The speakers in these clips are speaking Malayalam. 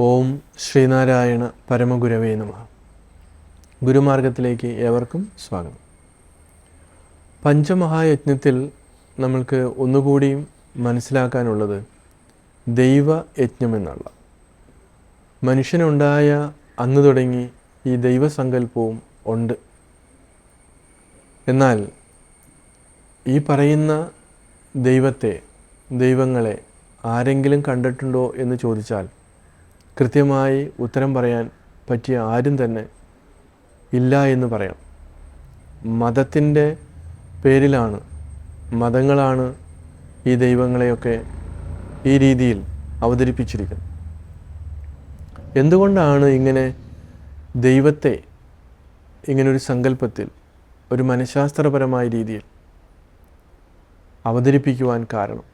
ഓം ശ്രീനാരായണ പരമഗുരവേ നമഃ. ഗുരുമാർഗത്തിലേക്ക് ഏവർക്കും സ്വാഗതം. പഞ്ചമഹായജ്ഞത്തിൽ നമ്മൾക്ക് ഒന്നുകൂടിയും മനസ്സിലാക്കാനുള്ളത് ദൈവയജ്ഞമെന്നുള്ള. മനുഷ്യനുണ്ടായ അന്ന് തുടങ്ങി ഈ ദൈവസങ്കല്പവും ഉണ്ട്. എന്നാൽ ഈ പറയുന്ന ദൈവങ്ങളെ ആരെങ്കിലും കണ്ടിട്ടുണ്ടോ എന്ന് ചോദിച്ചാൽ കൃത്യമായി ഉത്തരം പറയാൻ പറ്റിയ ആരും തന്നെ ഇല്ല എന്ന് പറയാം. മതത്തിൻ്റെ പേരിലാണ്, മതങ്ങളാണ് ഈ ദൈവങ്ങളെയൊക്കെ ഈ രീതിയിൽ അവതരിപ്പിച്ചിരിക്കുന്നത്. എന്തുകൊണ്ടാണ് ഇങ്ങനെ ദൈവത്തെ ഇങ്ങനൊരു സങ്കല്പത്തിൽ, ഒരു മനഃശാസ്ത്രപരമായ രീതിയിൽ അവതരിപ്പിക്കുവാൻ കാരണം?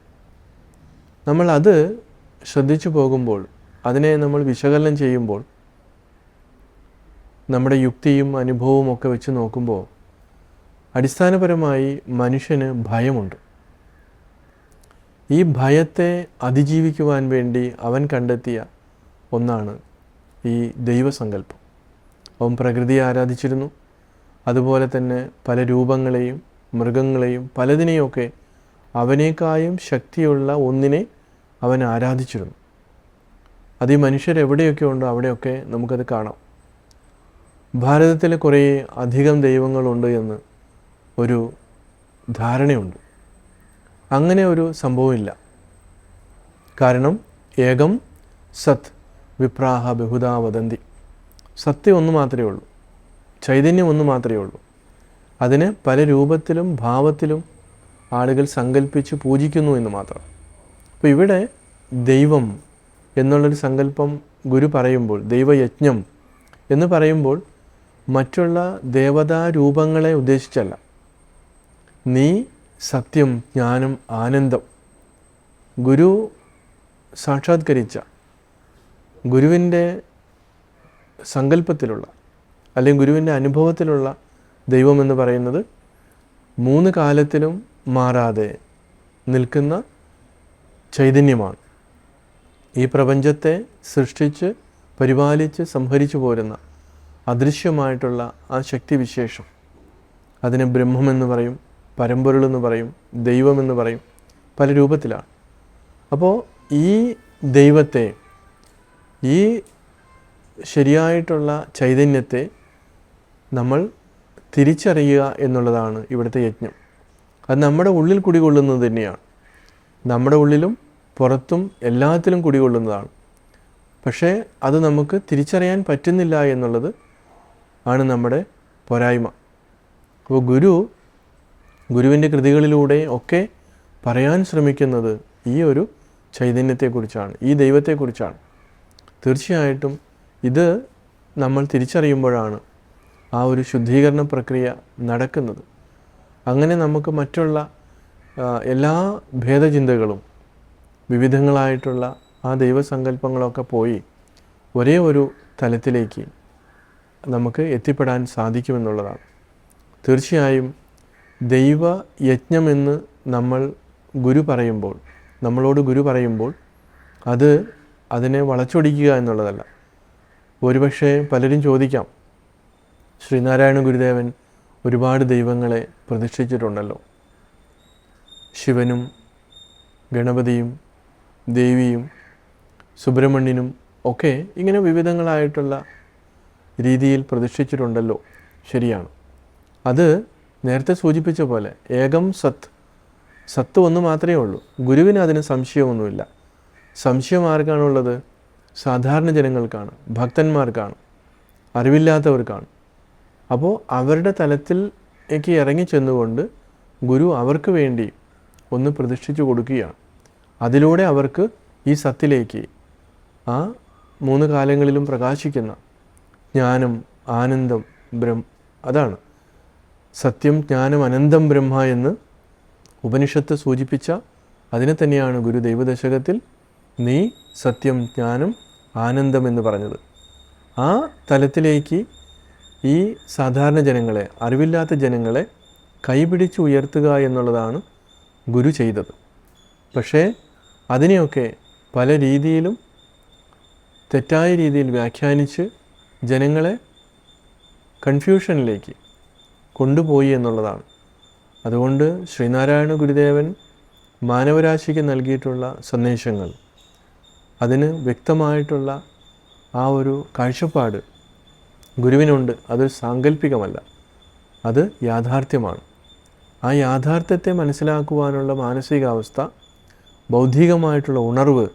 നമ്മൾ അത് ശ്രദ്ധിച്ചു പോകുമ്പോൾ, അതിനെ നമ്മൾ വിശകലനം ചെയ്യുമ്പോൾ, നമ്മുടെ യുക്തിയും അനുഭവവും ഒക്കെ വെച്ച് നോക്കുമ്പോൾ അടിസ്ഥാനപരമായി മനുഷ്യന് ഭയമുണ്ട്. ഈ ഭയത്തെ അതിജീവിക്കുവാൻ വേണ്ടി അവൻ കണ്ടെത്തിയ ഒന്നാണ് ഈ ദൈവസങ്കല്പം. അവൻ പ്രകൃതിയെ ആരാധിച്ചിരുന്നു. അതുപോലെ തന്നെ പല രൂപങ്ങളെയും മൃഗങ്ങളെയും പലതിനെയൊക്കെ അവനേക്കായും ശക്തിയുള്ള ഒന്നിനെ അവൻ ആരാധിച്ചിരുന്നു. അത് ഈ മനുഷ്യരെവിടെയൊക്കെ ഉണ്ടോ അവിടെയൊക്കെ നമുക്കത് കാണാം. ഭാരതത്തിൽ കുറേ അധികം ദൈവങ്ങളുണ്ട് എന്ന് ഒരു ധാരണയുണ്ട്. അങ്ങനെ ഒരു സംഭവമില്ല. കാരണം ഏകം സത് വിപ്രാഹ ബഹുധാ വദന്തി. സത്യം ഒന്ന് മാത്രമേ ഉള്ളൂ, ചൈതന്യം ഒന്ന് മാത്രമേ ഉള്ളൂ. അതിന് പല രൂപത്തിലും ഭാവത്തിലും ആളുകൾ സങ്കല്പിച്ച് പൂജിക്കുന്നു എന്ന് മാത്രം. അപ്പോൾ ഇവിടെ ദൈവം എന്നുള്ളൊരു സങ്കല്പം ഗുരു പറയുമ്പോൾ, ദൈവയജ്ഞം എന്ന് പറയുമ്പോൾ മറ്റുള്ള ദേവതാരൂപങ്ങളെ ഉദ്ദേശിച്ചല്ല. നീ സത്യം, ജ്ഞാനം, ആനന്ദം, ഗുരു സാക്ഷാത്കരിച്ച ഗുരുവിൻ്റെ സങ്കല്പത്തിലുള്ള അല്ലെങ്കിൽ ഗുരുവിൻ്റെ അനുഭവത്തിലുള്ള ദൈവമെന്ന് പറയുന്നത് മൂന്ന് കാലത്തിലും മാറാതെ നിൽക്കുന്ന ചൈതന്യമാണ്. ഈ പ്രപഞ്ചത്തെ സൃഷ്ടിച്ച് പരിപാലിച്ച് സംഹരിച്ചു പോരുന്ന അദൃശ്യമായിട്ടുള്ള ആ ശക്തിവിശേഷം, അതിനെ ബ്രഹ്മമെന്ന് പറയും, പരമ്പൊരുളെന്ന് പറയും, ദൈവമെന്ന് പറയും, പല രൂപത്തിലാണ്. അപ്പോൾ ഈ ദൈവത്തെ, ഈ ശരിയായിട്ടുള്ള ചൈതന്യത്തെ നമ്മൾ തിരിച്ചറിയുക എന്നുള്ളതാണ് ഇവിടുത്തെ യജ്ഞം. അത് നമ്മുടെ ഉള്ളിൽ കുടികൊള്ളുന്നത് തന്നെയാണ്. നമ്മുടെ ഉള്ളിലും പുറത്തും എല്ലാത്തിലും കുടികൊള്ളുന്നതാണ്. പക്ഷേ അത് നമുക്ക് തിരിച്ചറിയാൻ പറ്റുന്നില്ല എന്നുള്ളത് ആണ് നമ്മുടെ പോരായ്മ. അപ്പോൾ ഗുരുവിൻ്റെ കൃതികളിലൂടെ ഒക്കെ പറയാൻ ശ്രമിക്കുന്നത് ഈ ഒരു ചൈതന്യത്തെക്കുറിച്ചാണ്, ഈ ദൈവത്തെക്കുറിച്ചാണ്. തീർച്ചയായിട്ടും ഇത് നമ്മൾ തിരിച്ചറിയുമ്പോഴാണ് ആ ഒരു ശുദ്ധീകരണ പ്രക്രിയ നടക്കുന്നത്. അങ്ങനെ നമുക്ക് മറ്റുള്ള എല്ലാ ഭേദചിന്തകളും, വിവിധങ്ങളായിട്ടുള്ള ആ ദൈവസങ്കല്പങ്ങളൊക്കെ പോയി ഒരേ ഒരു തലത്തിലേക്ക് നമുക്ക് എത്തിപ്പെടാൻ സാധിക്കുമെന്നുള്ളതാണ്. തീർച്ചയായും ദൈവയജ്ഞമെന്ന് നമ്മളോട് ഗുരു പറയുമ്പോൾ അതിനെ വളച്ചൊടിക്കുക എന്നുള്ളതല്ല. ഒരുപക്ഷെ പലരും ചോദിക്കാം, ശ്രീനാരായണ ഗുരുദേവൻ ഒരുപാട് ദൈവങ്ങളെ പ്രതിഷ്ഠിച്ചിട്ടുണ്ടല്ലോ, ശിവനും ഗണപതിയും ദേവിയും സുബ്രഹ്മണ്യനും ഒക്കെ ഇങ്ങനെ വിവിധങ്ങളായിട്ടുള്ള രീതിയിൽ പ്രതിഷ്ഠിച്ചിട്ടുണ്ടല്ലോ. ശരിയാണ്. അത് നേരത്തെ സൂചിപ്പിച്ച പോലെ ഏകം സത്ത് ഒന്ന് മാത്രമേ ഉള്ളൂ. ഗുരുവിന് അതിന് സംശയമൊന്നുമില്ല. സംശയം ആർക്കാണുള്ളത്? സാധാരണ ജനങ്ങൾക്കാണ്, ഭക്തന്മാർക്കാണ്, അറിവില്ലാത്തവർക്കാണ്. അപ്പോൾ അവരുടെ തലത്തിലേക്ക് ഇറങ്ങി ചെന്നുകൊണ്ട് ഗുരു അവർക്ക് വേണ്ടി ഒന്ന് പ്രതിഷ്ഠിച്ചു കൊടുക്കുകയാണ്. അതിലൂടെ അവർക്ക് ഈ സത്തിലേക്ക്, ആ മൂന്ന് കാലങ്ങളിലും പ്രകാശിക്കുന്ന ജ്ഞാനം, ആനന്ദം, അതാണ് സത്യം, ജ്ഞാനം, അനന്തം ബ്രഹ്മ എന്ന് ഉപനിഷത്ത് സൂചിപ്പിച്ച അതിനെ തന്നെയാണ് ഗുരു ദൈവദശകത്തിൽ നീ സത്യം, ജ്ഞാനം, ആനന്ദം എന്ന് പറഞ്ഞത്. ആ തലത്തിലേക്ക് ഈ സാധാരണ ജനങ്ങളെ, അറിവില്ലാത്ത ജനങ്ങളെ കൈപിടിച്ച് ഉയർത്തുക എന്നുള്ളതാണ് ഗുരു ചെയ്തത്. പക്ഷേ അതിനെയൊക്കെ പല രീതിയിലും തെറ്റായ രീതിയിൽ വ്യാഖ്യാനിച്ച് ജനങ്ങളെ കൺഫ്യൂഷനിലേക്ക് കൊണ്ടുപോയി എന്നുള്ളതാണ്. അതുകൊണ്ട് ശ്രീനാരായണ ഗുരുദേവൻ മാനവരാശിക്ക് നൽകിയിട്ടുള്ള സന്ദേശങ്ങൾ, അതിന് വ്യക്തമായിട്ടുള്ള ആ ഒരു കാഴ്ചപ്പാട് ഗുരുവിനുണ്ട്. അത് സാങ്കല്പികമല്ല, അത് യാഥാർത്ഥ്യമാണ്. ആ യാഥാർത്ഥ്യത്തെ മനസ്സിലാക്കുവാനുള്ള മാനസികാവസ്ഥ, ബൗദ്ധികമായിട്ടുള്ള ഉണർവ്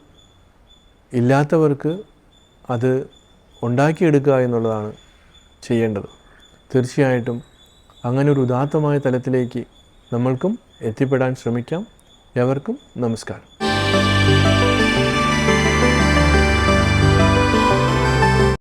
ഇല്ലാത്തവർക്ക് അത് ഉണ്ടാക്കിയെടുക്കുക എന്നുള്ളതാണ് ചെയ്യേണ്ടത്. തീർച്ചയായിട്ടും അങ്ങനെ ഒരു ഉദാത്തമായ തലത്തിലേക്ക് നമ്മൾക്കും എത്തിപ്പെടാൻ ശ്രമിക്കാം. എവർക്കും നമസ്കാരം.